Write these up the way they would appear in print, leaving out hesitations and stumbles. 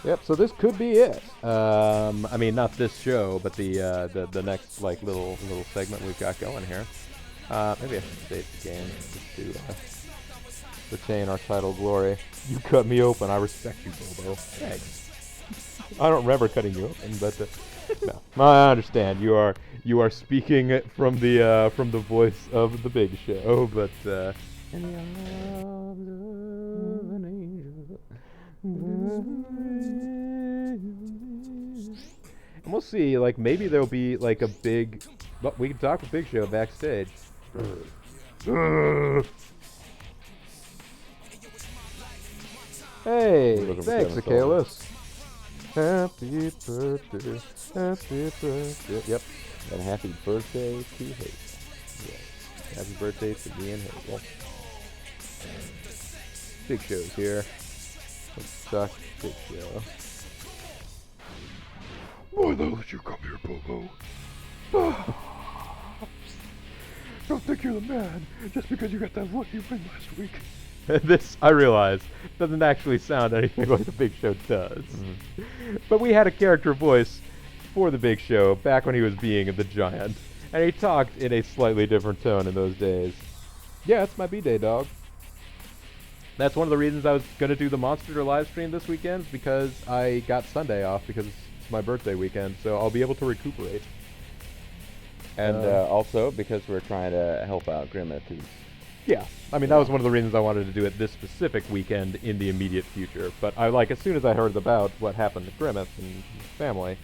Yep. So this could be it. I mean, not this show, but the next like little segment we've got going here. Maybe I should save the game just to retain our title glory. You cut me open. I respect you, Bobo. Thanks. I don't remember cutting you open, but no, I understand. You are speaking from the voice of the Big Show, but in the arms of an angel. And we'll see. Like maybe there'll be like a big. But we can talk with Big Show backstage. Hey, thanks, Achaelis. Happy birthday, happy birthday. Yep, and happy birthday to Hazel. Yes, happy birthday to me and Hazel. Big Show's here. Let's talk Big Show. Why the hell did you come here, Bobo? Don't think you're the man just because you got that lucky win last week. This, I realize, doesn't actually sound anything like the Big Show does. Mm-hmm. But we had a character voice for the Big Show back when he was being the Giant. And he talked in a slightly different tone in those days. Yeah, it's my B-Day, dog. That's one of the reasons I was going to do the Monster live stream this weekend, because I got Sunday off because it's my birthday weekend, so I'll be able to recuperate. And also because we're trying to help out Grimmett, who's... Yeah, I mean, that was one of the reasons I wanted to do it this specific weekend in the immediate future. But as soon as I heard about what happened to Grimmett and his family,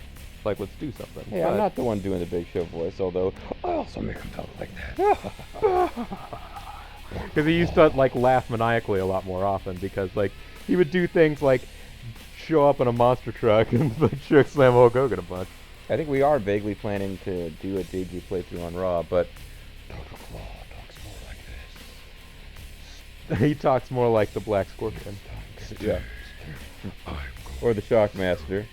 let's do something. Hey, I'm not the one doing the Big Show voice, although I also make him talk like that. Because he used to, laugh maniacally a lot more often, because, he would do things like show up in a monster truck and, choke slam Hulk Hogan a bunch. I think we are vaguely planning to do a JG playthrough on Raw, but Dr. Claw talks more like this. He talks more like the Black Scorpion. Yeah. Or the Shockmaster.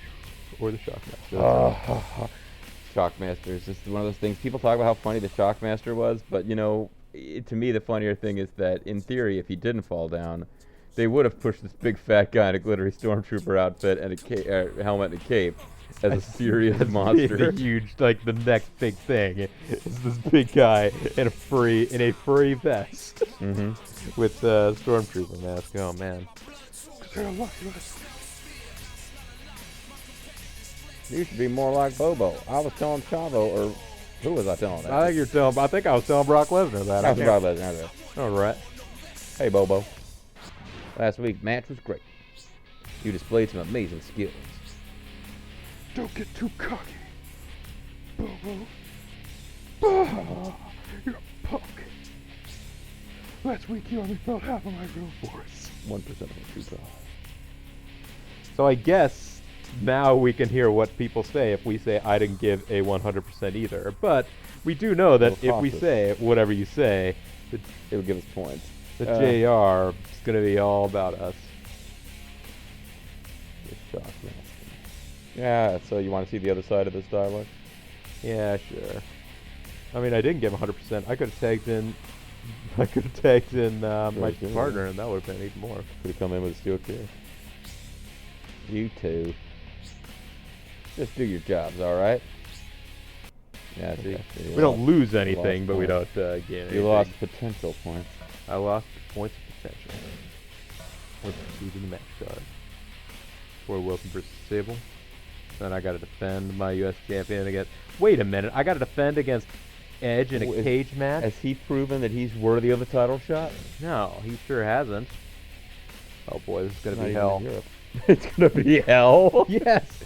Or the Shockmaster. Shockmaster is just one of those things. People talk about how funny the Shockmaster was, but, to me, the funnier thing is that, in theory, if he didn't fall down, they would have pushed this big fat guy in a glittery stormtrooper outfit and a helmet and a cape as a serious monster. The huge, the next big thing is this big guy in a furry vest with a stormtrooper mask. Oh man! You should be more like Bobo. I was telling Chavo, or who was I telling that? I think I was telling Brock Lesnar that. I was Brock Lesnar. All right. Hey Bobo. Last week's match was great. You displayed some amazing skills. Don't get too cocky, Bobo. Oh, you're a punk. Last week you only felt half of my real force. 1% of my true power. So I guess now we can hear what people say if we say I didn't give a 100% either. But we do know that if we say whatever you say, it will give us points. The JR is going to be all about us. The Shockmaster. Yeah, so you want to see the other side of this dialogue? Yeah, sure. I mean, I didn't give 100%. I could have tagged in my partner, and that would have been even more. Could have come in with a steel chair. You two. Just do your jobs, all right? Yeah, see? Okay. We don't lose anything, but we don't gain anything. You lost potential points. I lost points of potential. Let's proceed to the match card. For Wilson versus Sable. Then I got to defend my U.S. champion against... Wait a minute. I got to defend against Edge in a cage match? Has he proven that he's worthy of a title shot? No, he sure hasn't. Oh boy, this is going to be hell. It's going to be hell? Yes.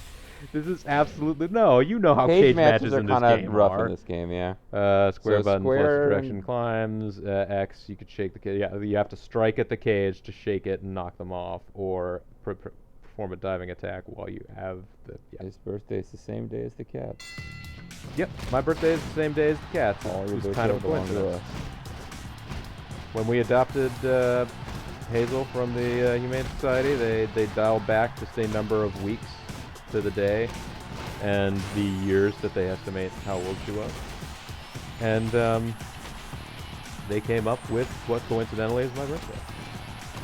This is absolutely... No, you know how cage matches in this game are. rough in this game, yeah. Square buttons, left direction climbs, X, you could shake the cage. Yeah, you have to strike at the cage to shake it and knock them off, or perform a diving attack while you have the... Yeah. His birthday is the same day as the Cats. Yep, my birthday is the same day as the Cats. It's kind of a coincidence. When we adopted Hazel from the Humane Society, they dialed back just a number of weeks to the day and the years that they estimate how old she was. And they came up with what coincidentally is my birthday.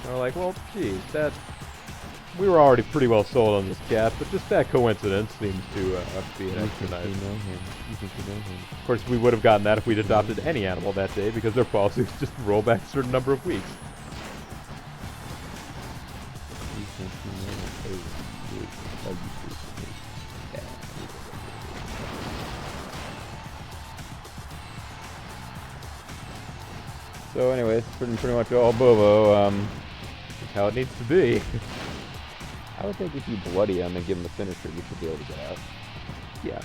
They're like, well, geez, that we were already pretty well sold on this cat, but just that coincidence seems to be an You extra think nice. you know him. You think you know him. Of course, we would have gotten that if we'd adopted any animal that day, because their policy was just roll back a certain number of weeks. You think you know him. Hey, dude, how you do this? Yeah. So anyways, pretty much all Bobo. That's how it needs to be. I would think if you bloody him and give him a finisher, you should be able to get out. Yeah.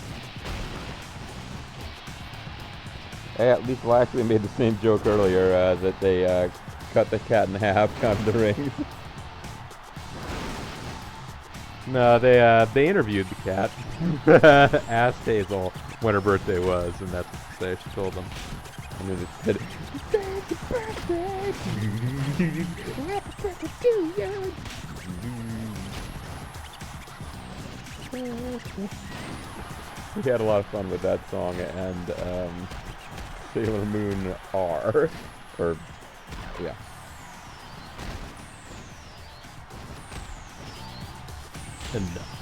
Hey, at least Lashley made the same joke earlier that they cut the cat in half out of the ring. No, they interviewed the cat, asked Hazel when her birthday was, and that's what they she told them. And then they said, "Happy birthday to you. Happy birthday to you." We had a lot of fun with that song and Sailor Moon R, or yeah. Enough.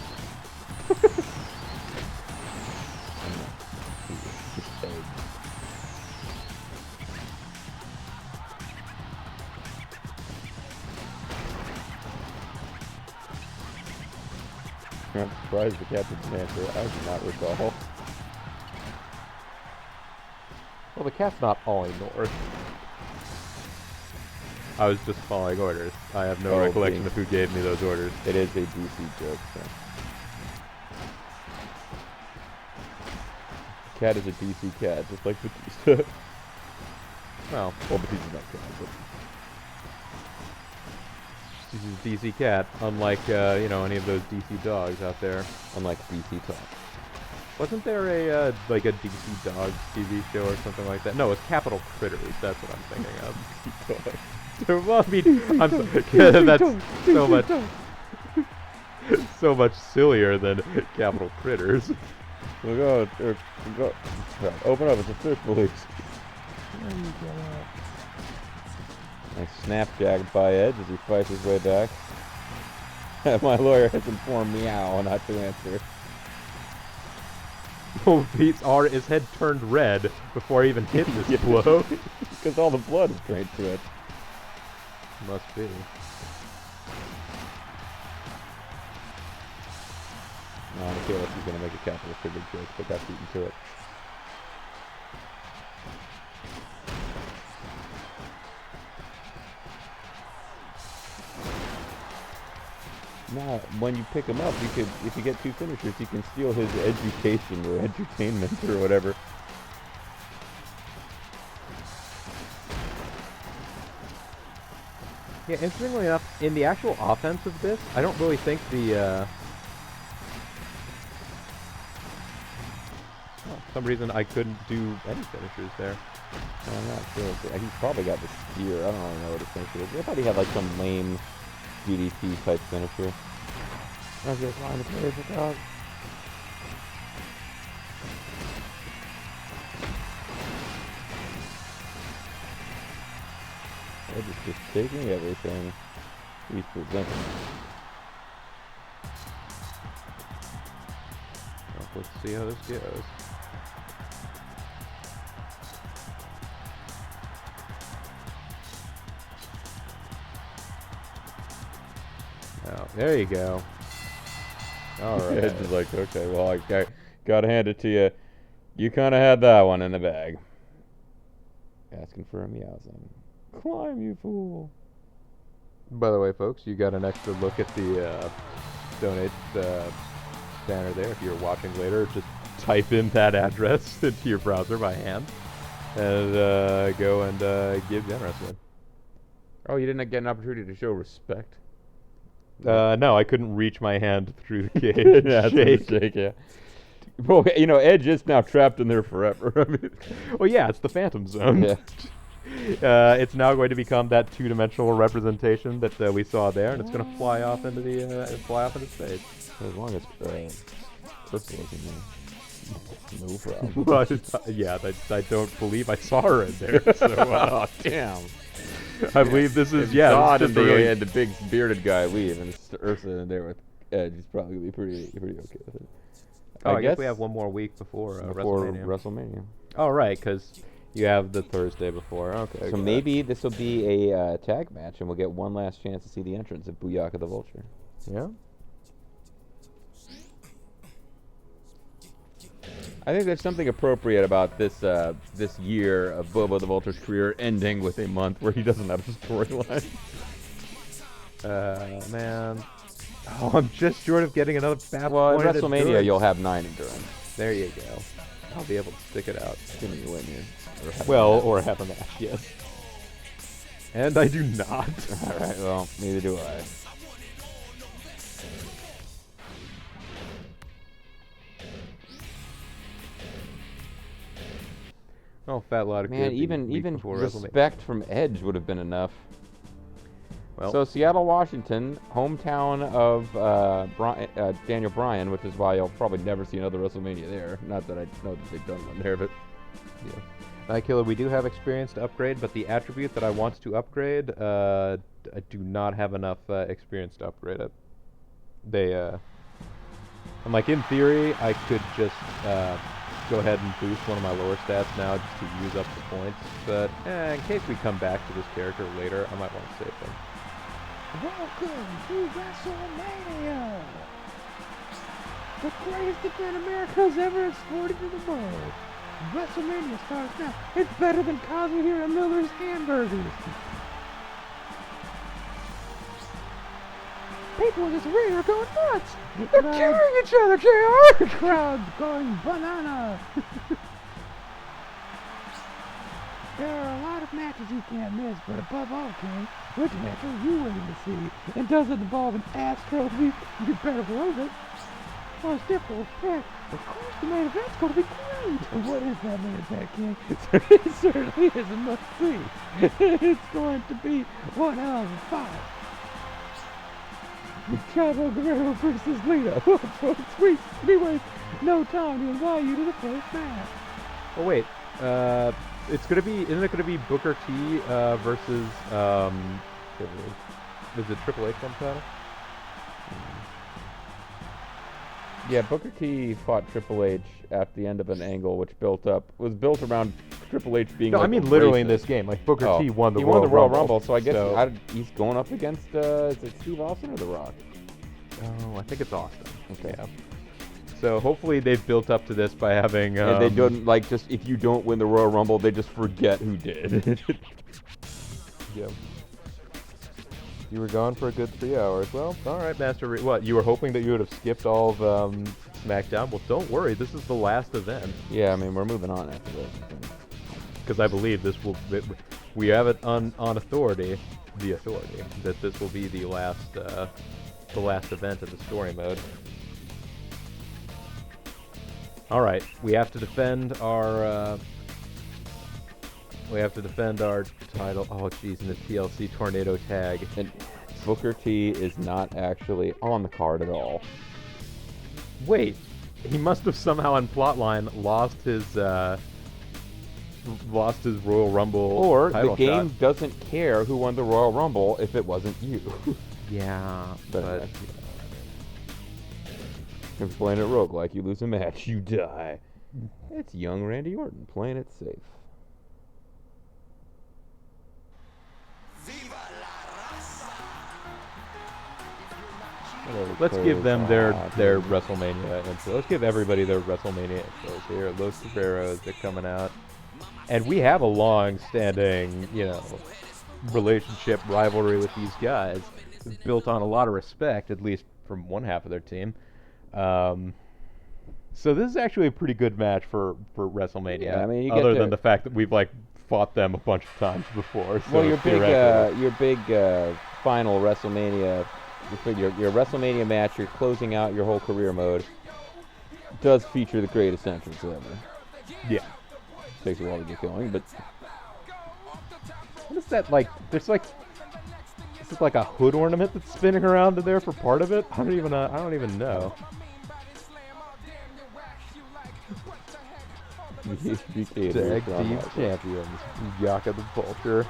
I'm surprised the cat didn't answer. I do not recall. Well, the cat's not falling north. I was just following orders. I have no Oh, recollection being- of who gave me those orders. It is a DC joke, so. Cat is a DC cat, just like Batista. Well, Batista's not cat, but she's a DC cat, unlike any of those DC dogs out there. unlike DC Talk. Wasn't there a like a DC Dogs TV show or something like that? No, it's Capital Critters. That's what I'm thinking of. Well, I mean, I'm that's so much sillier than Capital Critters. Go. Open up, it's a fish police. Nice snapjack by Edge as he fights his way back. My lawyer has informed me not to answer. Oh, his head turned red before he even hit this blow. Because all the blood is drained to it. Must be. No, I feel like he's going to make a Capital Figure joke, but got beaten to it. Now, when you pick him up, you could, if you get two finishers, you can steal his education or entertainment or whatever. Yeah, interestingly enough, in the actual offense of this, I don't really think the for some reason I couldn't do any finishers there. I'm not sure. He's probably got the spear. I don't really know what his finisher is. I thought he had like some lame DDT type finisher. I was just trying to play with the dog. They're just taking everything he's presenting. Well, let's see how this goes. Oh, there you go. All right. Edge is like, okay, well, I gotta hand it to you. You kind of had that one in the bag. Asking for a meowsing. Climb, you fool. By the way, folks, you got an extra look at the donate banner there. If you're watching later, just type in that address into your browser by hand and go and give generously. Oh, you didn't get an opportunity to show respect? No, I couldn't reach my hand through the cage. Yeah, shake, yeah. Well, Edge is now trapped in there forever. I mean, Well, yeah, it's the Phantom Zone. yeah. It's now going to become that two-dimensional representation that we saw there, and it's going to fly off into the space. As long as Crystal is in there. No problem. Well, yeah, I don't believe I saw her in there. So, Oh, damn. I believe this is, If yeah. God this and is just a really, and the big bearded guy leave, and it's Ursa in there with Edge, he's probably gonna be pretty okay with it. I guess we have one more week before WrestleMania. WrestleMania. Oh, right, because you have the Thursday before. Okay. So maybe this will be a tag match, and we'll get one last chance to see the entrance of Booyaka the Vulture. Yeah. I think there's something appropriate about this this year of Bobo the Vulture's career ending with a month where he doesn't have a storyline. Man. Oh, I'm just short of getting another bath. Well, at WrestleMania, you'll have 9 endurance. There you go. I'll be able to stick it out. Assuming you win here. Or have a match, yes. And I do not. All right, well, neither do I. Oh, fat lot of Man, good even week before WrestleMania. respect from Edge would have been enough. Well, So Seattle, Washington, hometown of Daniel Bryan, which is why you'll probably never see another WrestleMania there. Not that I know that they've done one there, but yeah. Night Killer, we do have experience to upgrade, but the attribute that I want to upgrade, I do not have enough experience to upgrade it. I'm like, in theory, I could just go ahead and boost one of my lower stats now just to use up the points, but in case we come back to this character later, I might want to save them. Welcome to WrestleMania! The greatest event America's ever exported to the world. WrestleMania starts now. It's better than Cosby here at Miller's Hamburgers. People in this arena are going nuts. They're killing each other, JR! The crowd's going banana. There are a lot of matches you can't miss, but above all, King, which match are you waiting to see? And does it involve an ass trophy? You better believe it. Well, it's difficult to pick. Of course, the main event's going to be great. And what is that main event, King? It certainly is a must-see. It's going to be one hell of a fight. Chavo Guerrero versus Lita. Oh, folks, we waste no time to invite you to the first match. Oh, wait. It's gonna be, isn't it gonna be Booker T versus is it Triple H on the title? yeah, Booker T fought Triple H at the end of an angle which was built around Triple H being. No, like I mean literally in racist. this game. Like Booker T won the he Royal won the Royal Rumble. Rumble, so I guess he's going up against is it Steve Austin or The Rock? Oh, I think it's Austin. Okay. Yeah. So hopefully they've built up to this by having. And they don't like just if you don't win the Royal Rumble, they just forget who did. Yeah. You were gone for a good 3 hours. Well, all right, Master. What, you were hoping that you would have skipped all of SmackDown? Well, don't worry. This is the last event. Yeah, I mean we're moving on after this. Because I believe this will. We have it on authority, the authority, that this will be the last event of the story mode. All right, we have to defend our. We have to defend our title. Oh, jeez, in the TLC Tornado Tag. And Booker T is not actually on the card at all. Wait, he must have somehow in plotline lost his Royal Rumble. Or the title game shot. doesn't care who won the Royal Rumble if it wasn't you. Yeah, but Playing it roguelike, you lose a match, you die. It's young Randy Orton playing it safe. let's give them their WrestleMania intro. Let's give everybody their WrestleMania intros here. Los Guerreros, they're coming out. And we have a long-standing, relationship, rivalry with these guys. It's built on a lot of respect, at least from one half of their team. So this is actually a pretty good match for WrestleMania. Yeah, I mean, other than the fact that we've fought them a bunch of times before. So well, your big final WrestleMania, your WrestleMania match, you're closing out your whole career mode, does feature the greatest entrance ever. Yeah. Takes a while to get going, but what is that like? There's this is like a hood ornament that's spinning around in there for part of it. I don't even know. Tag team champions, Yaka the Vulture.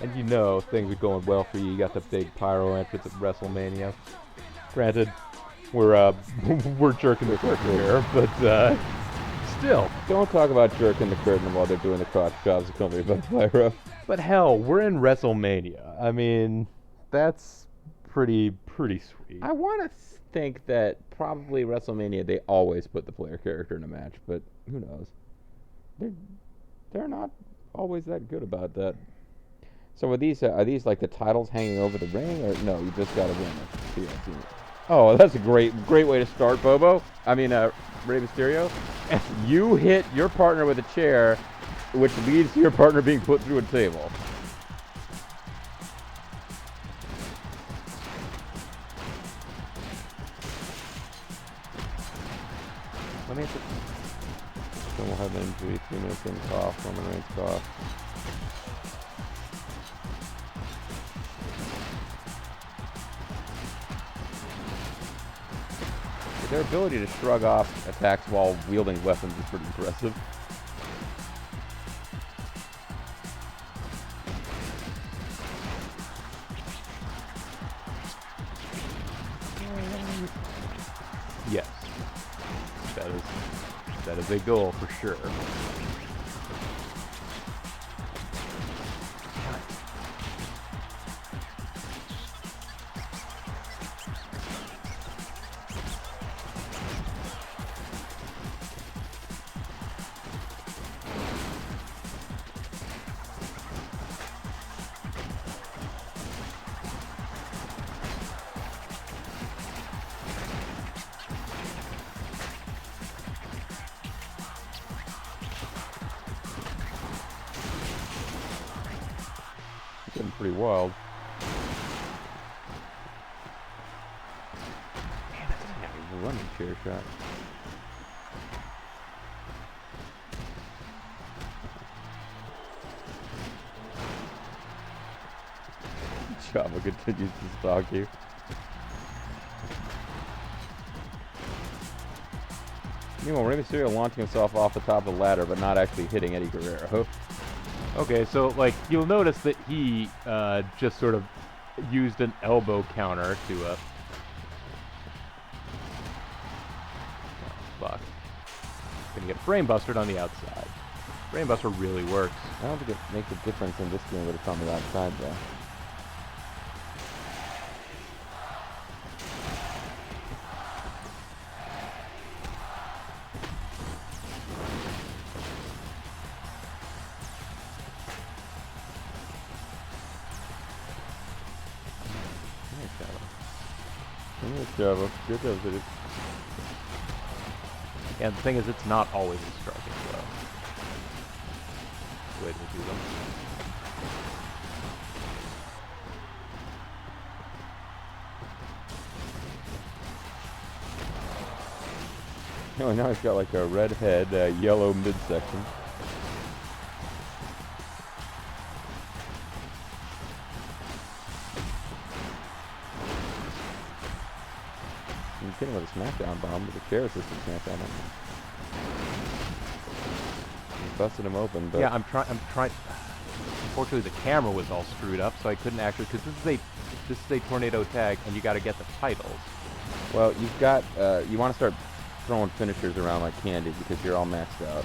And you know things are going well for you. You got the big pyro entrance at WrestleMania. Granted, we're we're jerking the curtain here, but still. Don't talk about jerking the curtain while they're doing the crotch jobs accompanied by pyro. But hell, we're in WrestleMania. I mean, that's pretty sweet. I want to think that probably WrestleMania they always put the player character in a match, but who knows? They're not always that good about that. So are these like the titles hanging over the ring, or no? You just gotta win it. TLC. Oh, that's a great way to start, Bobo. I mean, Rey Mysterio. You hit your partner with a chair, which leads to your partner being put through a table. Let me hit Then we'll have injury, 3 minutes in cough, Roman Reigns cough. Their ability to shrug off attacks while wielding weapons is pretty impressive. Yes. That is a goal for sure. Getting pretty wild. Man, that's a heavy Running chair shot. Java continues to stalk you. Meanwhile, Rey Mysterio launching himself off the top of the ladder, but not actually hitting Eddie Guerrero. Okay, so like you'll notice that he just sort of used an elbow counter to fuck. Gonna get brainbustered on the outside. Brainbuster really works. I don't think it makes a difference in this game, but it's on the outside though. Java. Good job, City. And the thing is, it's not always a striking blow. The way to do them. Oh, now he's got like a red head, yellow midsection. You hit him with a SmackDown bomb with a chair assisted SmackDown bomb. He busted him open, but Yeah, I'm trying. Unfortunately, the camera was all screwed up, so I couldn't actually. Because this is a tornado tag, and you got to get the titles. well, you've got you want to start throwing finishers around like candy because you're all maxed out.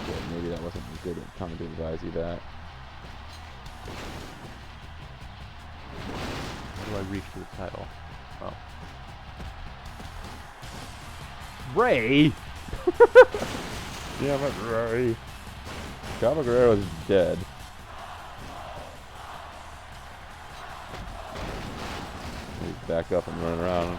Yeah, maybe that wasn't a good time to advise you that. How do I reach for the title? Oh. Ray! Yeah, but Ray. Chavo Guerrero is dead. He's back up and running around.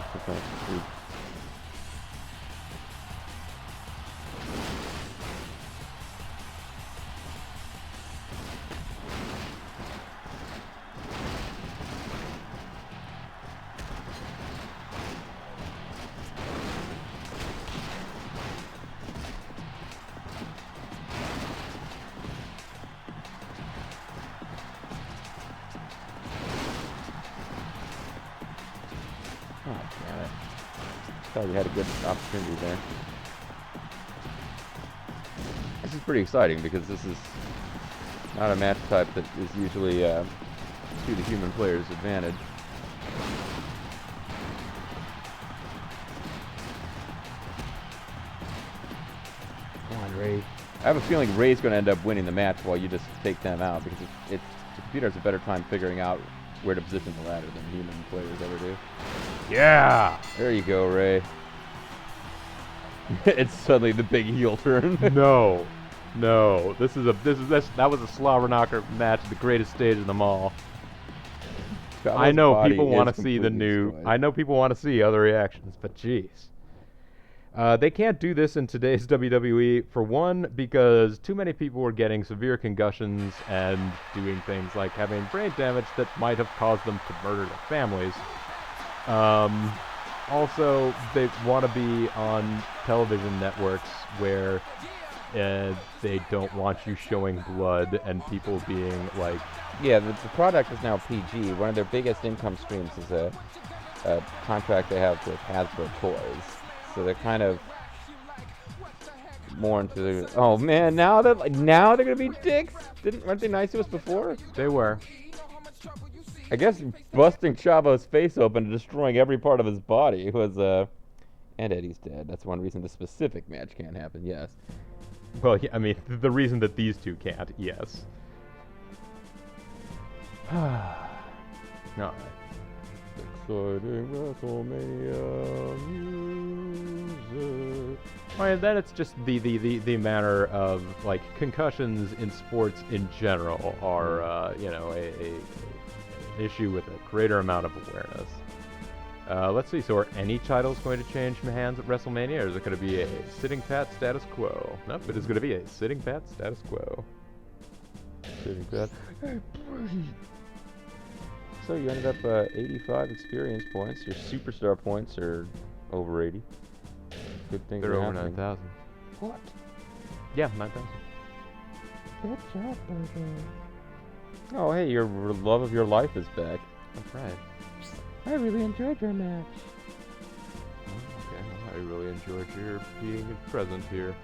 Oh, damn it. Thought you had a good opportunity there. This is pretty exciting because this is not a match type that is usually to the human player's advantage. Come on, Ray. I have a feeling Ray's going to end up winning the match while you just take them out because the computer has a better time figuring out where to position the ladder than human players ever do. Yeah! There you go, Ray. It's suddenly the big heel turn. No. That was a slobber knocker match at the greatest stage of them all. I know people want to see the new. Destroyed. I know people want to see other reactions, but jeez. They can't do this in today's WWE, for one, because too many people were getting severe concussions and doing things like having brain damage that might have caused them to murder their families. Also, they want to be on television networks where they don't want you showing blood and people being like... Yeah, the product is now PG. One of their biggest income streams is a contract they have with Hasbro Toys. So they're kind of more into the... Oh man, now they're gonna be dicks. Weren't they nice to us before? They were. I guess busting Chavo's face open and destroying every part of his body was and Eddie's dead. That's one reason the specific match can't happen. Yes. Well, yeah, I mean, the reason that these two can't, yes. Alright. Exciting WrestleMania music. Oh, and then it's just the manner of, like, concussions in sports in general are, you know, an issue with a greater amount of awareness. Let's see, so are any titles going to change hands at WrestleMania, or is it going to be a sitting pat status quo? Nope, it is going to be a sitting pat status quo. Sitting pat. So you ended up 85 experience points. Your superstar points are over 80. Good things They're are over happening. 9,000. What? Yeah, 9,000. Good job, Burger. Oh, hey, your love of your life is back. That's right. I really enjoyed your match. Okay, well, I really enjoyed your being present here.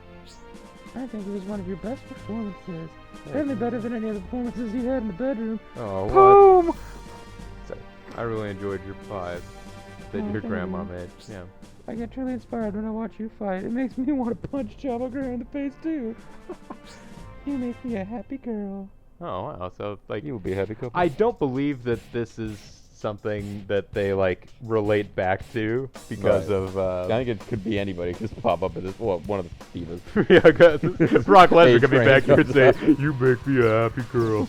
I think it was one of your best performances. Certainly better than any of the performances you had in the bedroom. Oh, what? Boom! Sorry. I really enjoyed your pie that Oh, your thank grandma you. made. Yeah. I get truly inspired when I watch you fight. It makes me want to punch Chavo Guerrero in the face, too. You make me a happy girl. Oh, wow. So, like, You will be a happy couple. I don't believe that this is something that they, like, relate back to because Right. of, I think it could be anybody. Just pop up at this. Well, one of the divas. yeah, 'cause Brock Lesnar Hey, could be Frank, back here and comes say, up. "You make me a happy girl."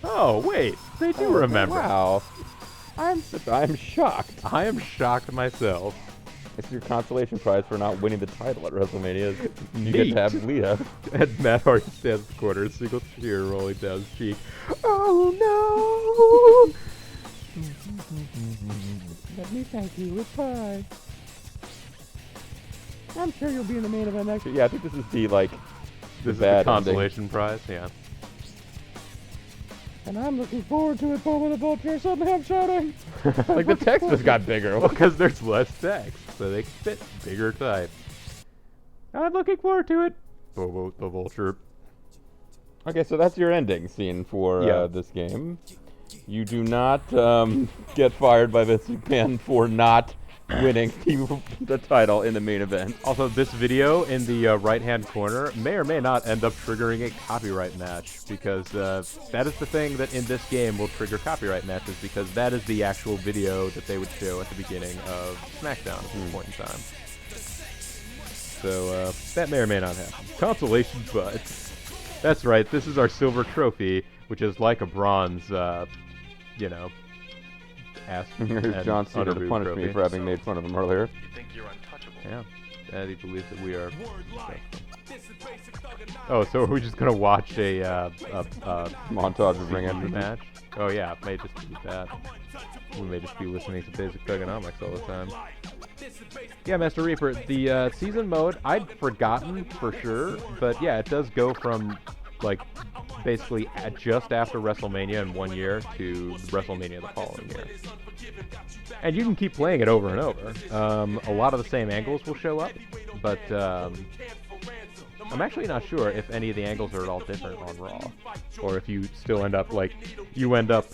Oh, wait. They do remember. Wow. I'm shocked. I am shocked myself. It's your consolation prize for not winning the title at WrestleMania. You get Neat. to have Lita. And Matt Hardy stands in the corner, a single tear rolling down his cheek. Oh no! Let me thank you with pie. I'm sure you'll be in the main event next Yeah, I think this is the This is the bad consolation prize, yeah. and I'm looking forward to it, Bobo the Vulture. Suddenly I'm shouting. Like the text just got bigger. Well, because there's less text, so they can fit bigger type. I'm looking forward to it. Bobo the Vulture. Okay, so that's your ending scene for Yeah. this game. You do not get fired by Vince McMahon for not winning the title in the main event. Also, this video in the right-hand corner may or may not end up triggering a copyright match, because that is the thing that in this game will trigger copyright matches, because that is the actual video that they would show at the beginning of SmackDown at this point in time. So that may or may not happen. Consolation, but that's right. This is our silver trophy, which is like a bronze, you know, ass Here's and John Cena to underboob punish trophy. me for having made fun of him earlier. You think you're untouchable? Yeah, and he believes that we are. Oh, so are we just gonna watch a Montage of ring CG entrances. match? Oh yeah, it may just be that. We may just be listening to basic thugonomics all the time. Yeah, Master Reaper, the season mode, I'd forgotten for sure, but yeah, it does go from, like, basically just after WrestleMania in 1 year to WrestleMania the following year. And you can keep playing it over and over. A lot of the same angles will show up, but I'm actually not sure if any of the angles are at all different on Raw, or if you still end up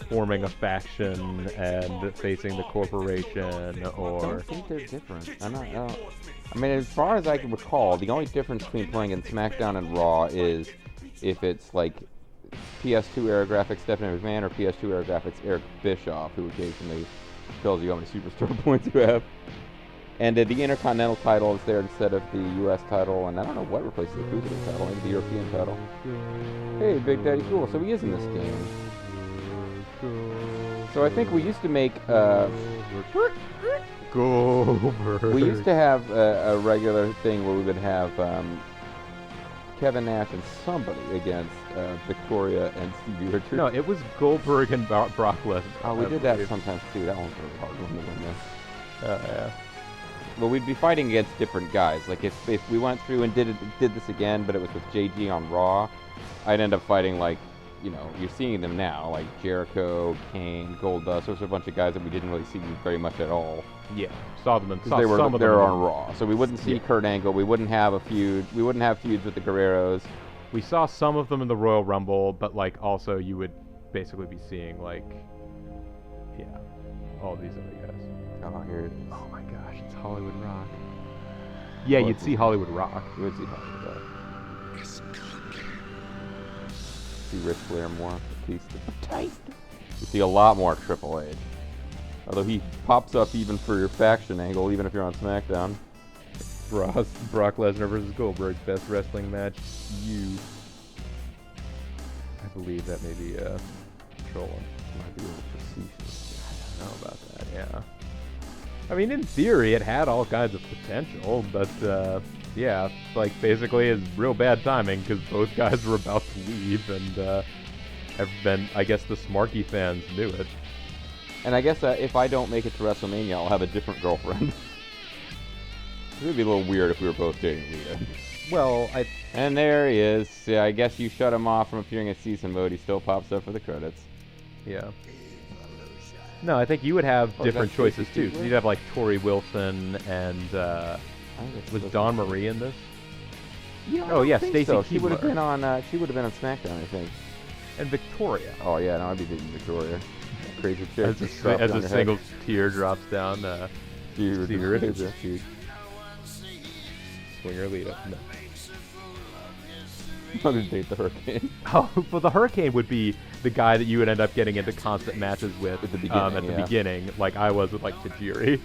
forming a faction and facing the corporation, I or. don't think they're different. I mean, as far as I can recall, the only difference between playing in SmackDown and Raw is if it's like PS2 era graphics Stephanie McMahon or PS2 era graphics Eric Bischoff, who occasionally tells you how many superstar points you have. And the Intercontinental title is there instead of the U.S. title, and I don't know what replaces the Cruiserweight title, maybe the European title. Hey, Big Daddy Cool, so he is in this game. So I think we used to make, Goldberg. we used to have a regular thing where we would have Kevin Nash and somebody against Victoria and Stevie Richards. No, it was Goldberg and Brock Lesnar. Oh, we did that sometimes too. That one's really hard one to win this. Yeah. Well, we'd be fighting against different guys. Like if we went through and did this again, but it was with JG on Raw, I'd end up fighting like, you know, you're seeing them now, like Jericho, Kane, Goldust. Those are a bunch of guys that we didn't really see very much at all. Yeah, saw them in Because they were on Raw, so we wouldn't see Kurt Angle. We wouldn't have a feud. We wouldn't have feuds with the Guerreros. We saw some of them in the Royal Rumble, but like also you would basically be seeing like, yeah, all these other guys. Oh, here it is. Oh my gosh, it's Hollywood Rock. Yeah, you'd see Hollywood Rock. You would see Hollywood Rock. See Ric Flair more. You see a lot more Triple H. Although he pops up even for your faction angle, even if you're on SmackDown. Brock Lesnar versus Goldberg, best wrestling match. I believe that may be trolling. Might be a little facetious. I don't know about that. Yeah. I mean, in theory, it had all kinds of potential, but yeah, like basically it's real bad timing because both guys were about to leave, and I guess the Smarky fans knew it. And I guess if I don't make it to WrestleMania, I'll have a different girlfriend. It would be a little weird if we were both dating Lita. Well, And there he is. Yeah, I guess you shut him off from appearing in season mode. He still pops up for the credits. Yeah. No, I think you would have different choices too. So you'd have like Tori Wilson and was Dawn Marie in this? Oh yeah, Stacey so. Keibler. She would have been on SmackDown, I think. And Victoria. Oh yeah, no, I'd be dating Victoria. Crazy chick. As a single tear drops down. Stevie Richards. Swinger Lita. No. I'm gonna date the Hurricane. Oh, well, the Hurricane would be the guy that you would end up getting into constant matches with at the beginning, like I was with like Tajiri.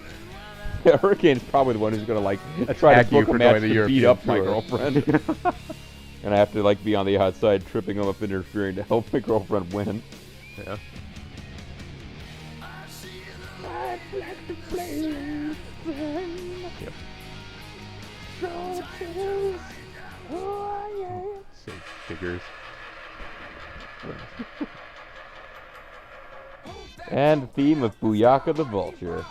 Yeah, Hurricane's probably the one who's gonna like try to book a match to beat up my girlfriend. And I have to like be on the outside tripping him up, interfering to help my girlfriend win. Yeah. Yep. Six figures. And the theme of Booyaka the Vulture.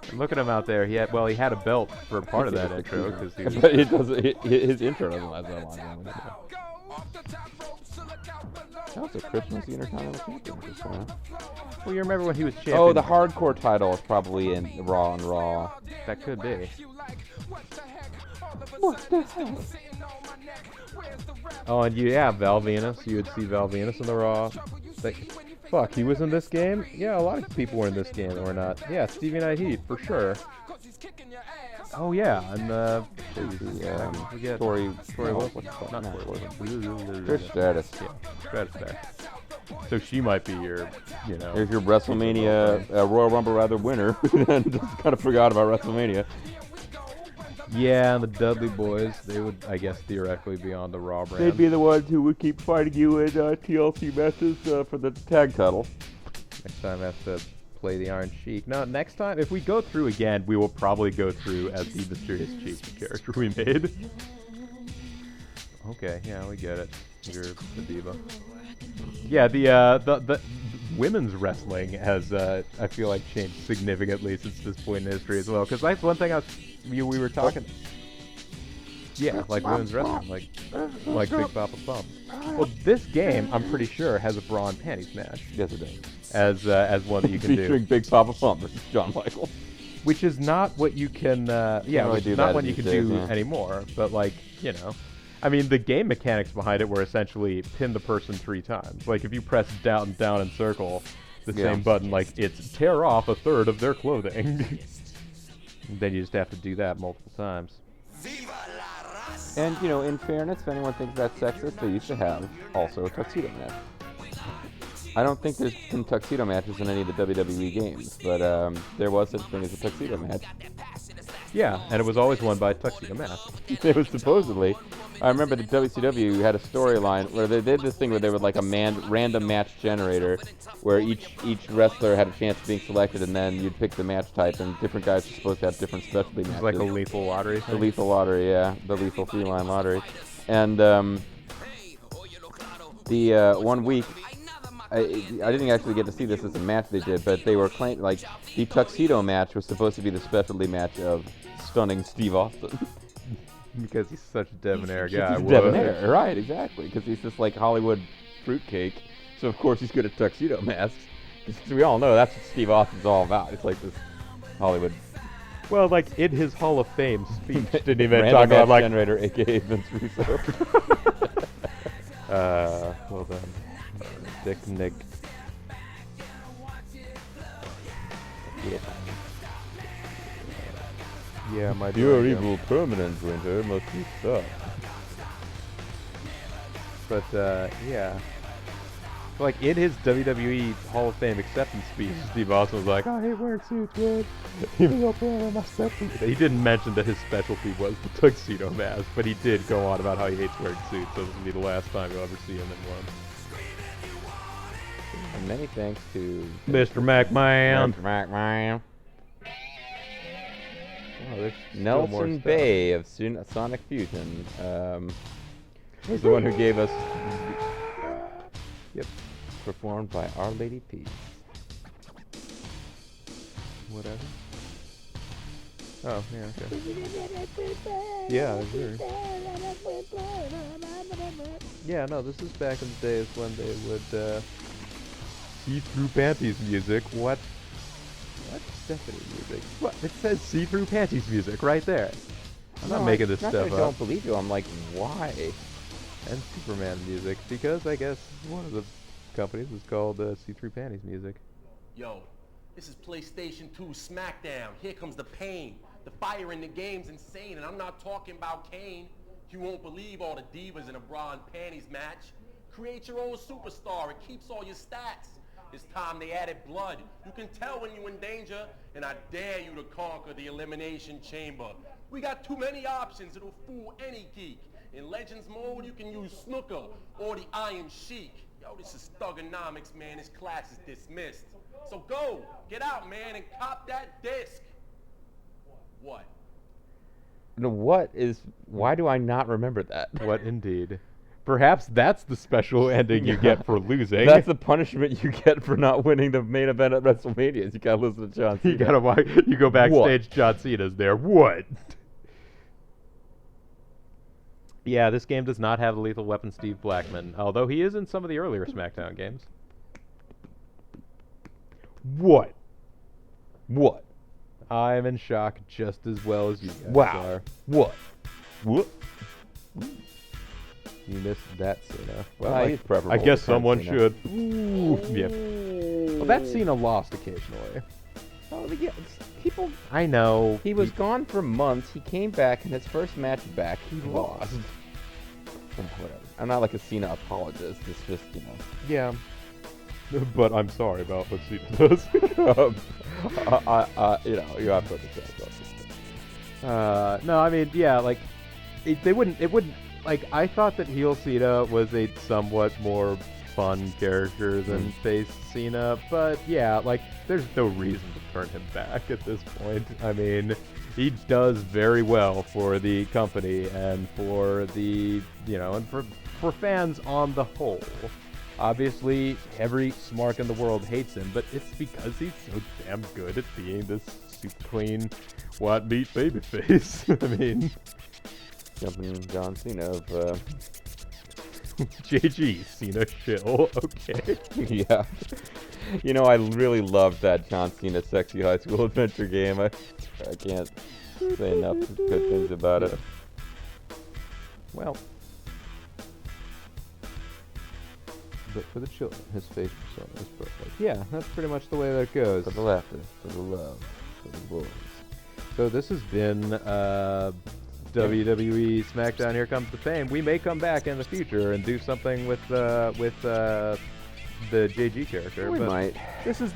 And look at him out there. He had a belt for part of that intro because he was. But his intro doesn't last that long. That was a Christmas Intercontinental Championship. Well, you remember when he was champion? Oh, the hardcore title is probably in Raw and Raw. That could be. What the hell? Oh, and Val Venus. You would see Val Venus in the Raw. Fuck, he was in this game? Yeah, a lot of people were in this game or not. Yeah, Stevie Knight Heat, for sure. Oh, yeah, and Tori Wilson. Not Tori Wilson. Trish Stratus. Yeah, Stratus back. So she might be your, Here's your WrestleMania, Royal Rumble winner. And just kind of forgot about WrestleMania. Yeah, and the Dudley Boys, they would, I guess, theoretically be on the Raw brand. They'd be the ones who would keep fighting you in TLC matches for the tag title. Next time I have to play the Iron Sheik. No, next time, if we go through again, we will probably go through as the Mysterious Sheik, the character we made. Okay, yeah, we get it. You're the diva. Yeah, the women's wrestling has, I feel like, changed significantly since this point in history as well. Because that's one thing we were talking. Yeah, like women's wrestling, like Big Papa Pump. Well, this game, I'm pretty sure, has a bra and panties match. Yes, it does. As one that you can do. Featuring Big Papa Pump versus Shawn Michaels. which is not what you can, really which do is not that what you these can days, do yeah. anymore. But like, I mean, the game mechanics behind it were essentially pin the person 3 times. Like if you press down and circle the same button, like it's tear off a third of their clothing. Then you just have to do that multiple times. And, in fairness, if anyone thinks that's sexist, they used to have also a tuxedo match. I don't think there's been tuxedo matches in any of the WWE games, but there was such a thing as a tuxedo match. Yeah, and it was always won by Tuxedo Mask. It was supposedly. I remember the WCW had a storyline where they did this thing where they would like a random match generator, where each wrestler had a chance of being selected, and then you'd pick the match type, and different guys were supposed to have different specialty matches. It's like a lethal lottery thing. The lethal lottery, yeah, the lethal 3-line lottery, and the 1 week. I didn't actually get to see this as a match they did, but they were claiming like the tuxedo match was supposed to be the specialty match of stunning Steve Austin. Because he's such a debonair guy. He's debonair, right? Exactly, because he's just like Hollywood fruitcake. So of course he's good at tuxedo masks. We all know that's what Steve Austin's all about. It's like this Hollywood. Well, like in his Hall of Fame speech, didn't even Random talk about match like generator, aka Vince Russo. well done. Dick Nick. Yeah, my Your dear. evil permanent winter must be stopped. But yeah. Like in his WWE Hall of Fame acceptance speech, Steve Austin was like, "I hate wearing suits, man. Even though I'm my specialty." He didn't mention that his specialty was the tuxedo mask, but he did go on about how he hates wearing suits, so this will be the last time you'll ever see him in one. And many thanks to Mr. McMahon. Mr. McMahon. Oh, there's still more Nelson stuff. Bay of Sonic Fusion was the one who gave us. Yep, performed by Our Lady Peace. Whatever. Oh, yeah, okay. Yeah, sure. Yeah, no, this is back in the days when they would see-through panties music. What? What Stephanie music? What? It says see-through panties music right there. I'm not making this not stuff that I up. don't believe you. I'm like, why? And Superman music, because I guess one of the companies is called see-through panties music. Yo, this is PlayStation 2 SmackDown. Here comes the pain. The fire in the game's insane, and I'm not talking about Kane. You won't believe all the divas in a bra and panties match. Create your own superstar. It keeps all your stats. This time they added blood. You can tell when you're in danger, and I dare you to conquer the Elimination Chamber. We got too many options. It'll fool any geek. In Legends mode, you can use Snooker or the Iron Sheik. Yo, this is thugonomics, man. This class is dismissed. So go, get out, man, and cop that disc. What? No, why do I not remember that? What indeed? Perhaps that's the special ending you get for losing. That's the punishment you get for not winning the main event at WrestleMania. Is you gotta listen to John Cena. You go backstage. John Cena's there. What? Yeah, this game does not have a Lethal Weapon Steve Blackman, although he is in some of the earlier SmackDown games. What? What? I'm in shock just as well as you guys Wow. are. What? What? You missed that Cena. Well, he's preferable I guess to current someone Cena. should. Ooh. Yeah. Well, that Cena lost occasionally. Oh, yeah, people. I know. He was gone for months. He came back, and his first match back, he lost. Whatever. I'm not like a Cena apologist. It's just, Yeah. But I'm sorry about what Cena does. you have to understand. No, I mean, yeah, like, it wouldn't, like, I thought that heel Cena was a somewhat more fun character than face Cena, but yeah, like, there's no reason to turn him back at this point. I mean, he does very well for the company and for the, and for fans on the whole. Obviously, every smark in the world hates him, but it's because he's so damn good at being this super clean, white meat babyface. I mean, Jumping John Cena of, JG, Cena shill, okay. yeah. You know, I really loved that John Cena Sexy High School Adventure game. I can't say enough good things about it. Well, but for the children, his face persona is perfect. Yeah, that's pretty much the way that goes. For the laughter, for the love, for the boys. So this has been WWE SmackDown Here Comes the Pain. We may come back in the future and do something with the JG character. We but might. This is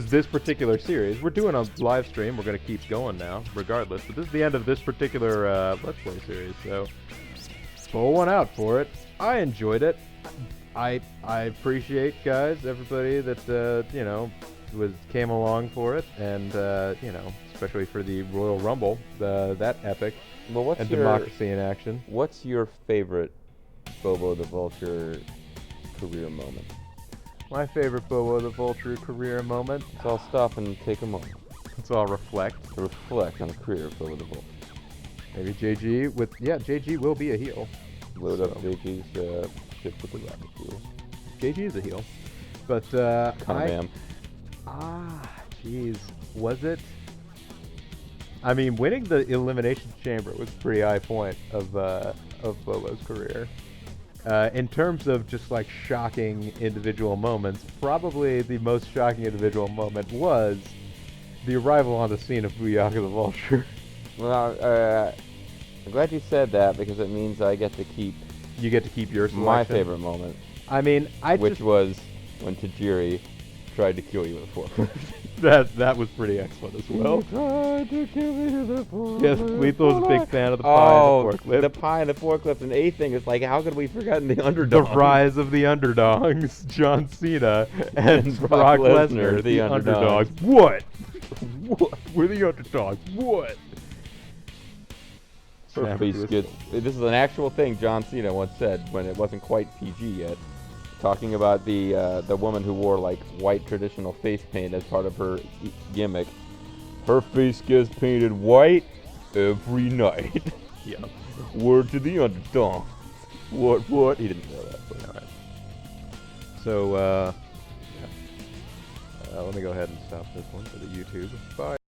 this particular series. We're doing a live stream. We're gonna keep going now, regardless. But this is the end of this particular Let's Play series. So pull one out for it. I enjoyed it. I appreciate guys, everybody that you know came along for it, and you know, especially for the Royal Rumble, that epic. Well, what's and your democracy in action. What's your favorite Bobo the Vulture career moment? My favorite Bobo the Vulture career moment. So I'll stop and take a moment Let's all reflect. to reflect on the career of Bobo the Vulture. Maybe JG with JG will be a heel. Load So. up JG's ship with the rocket fuel. JG is a heel, but Bam. jeez, was it? I mean, winning the Elimination Chamber was a pretty high point of Bobo's career. In terms of just like shocking individual moments, probably the most shocking individual moment was the arrival on the scene of Booyaka the Vulture. Well, I'm glad you said that because it means I get to keep You get to keep your selection. my favorite moment, I mean, which was when Tajiri tried to kill you with a forklift. that was pretty excellent as well. Tried to kill me with a forklift. Yes, Lethal's a big fan of the pie and the forklift. The pie and the forklift. And A thing is like, how could we forget the The underdog? rise of the underdogs, John Cena and Brock Lesnar, the underdogs. What? What? We're the underdogs. What? Her face gets. This is an actual thing John Cena once said when it wasn't quite PG yet, talking about the woman who wore like white traditional face paint as part of her gimmick. Her face gets painted white every night. Yeah. Word to the underdog. What? He didn't know that. But All right. So, let me go ahead and stop this one for the YouTube. Bye.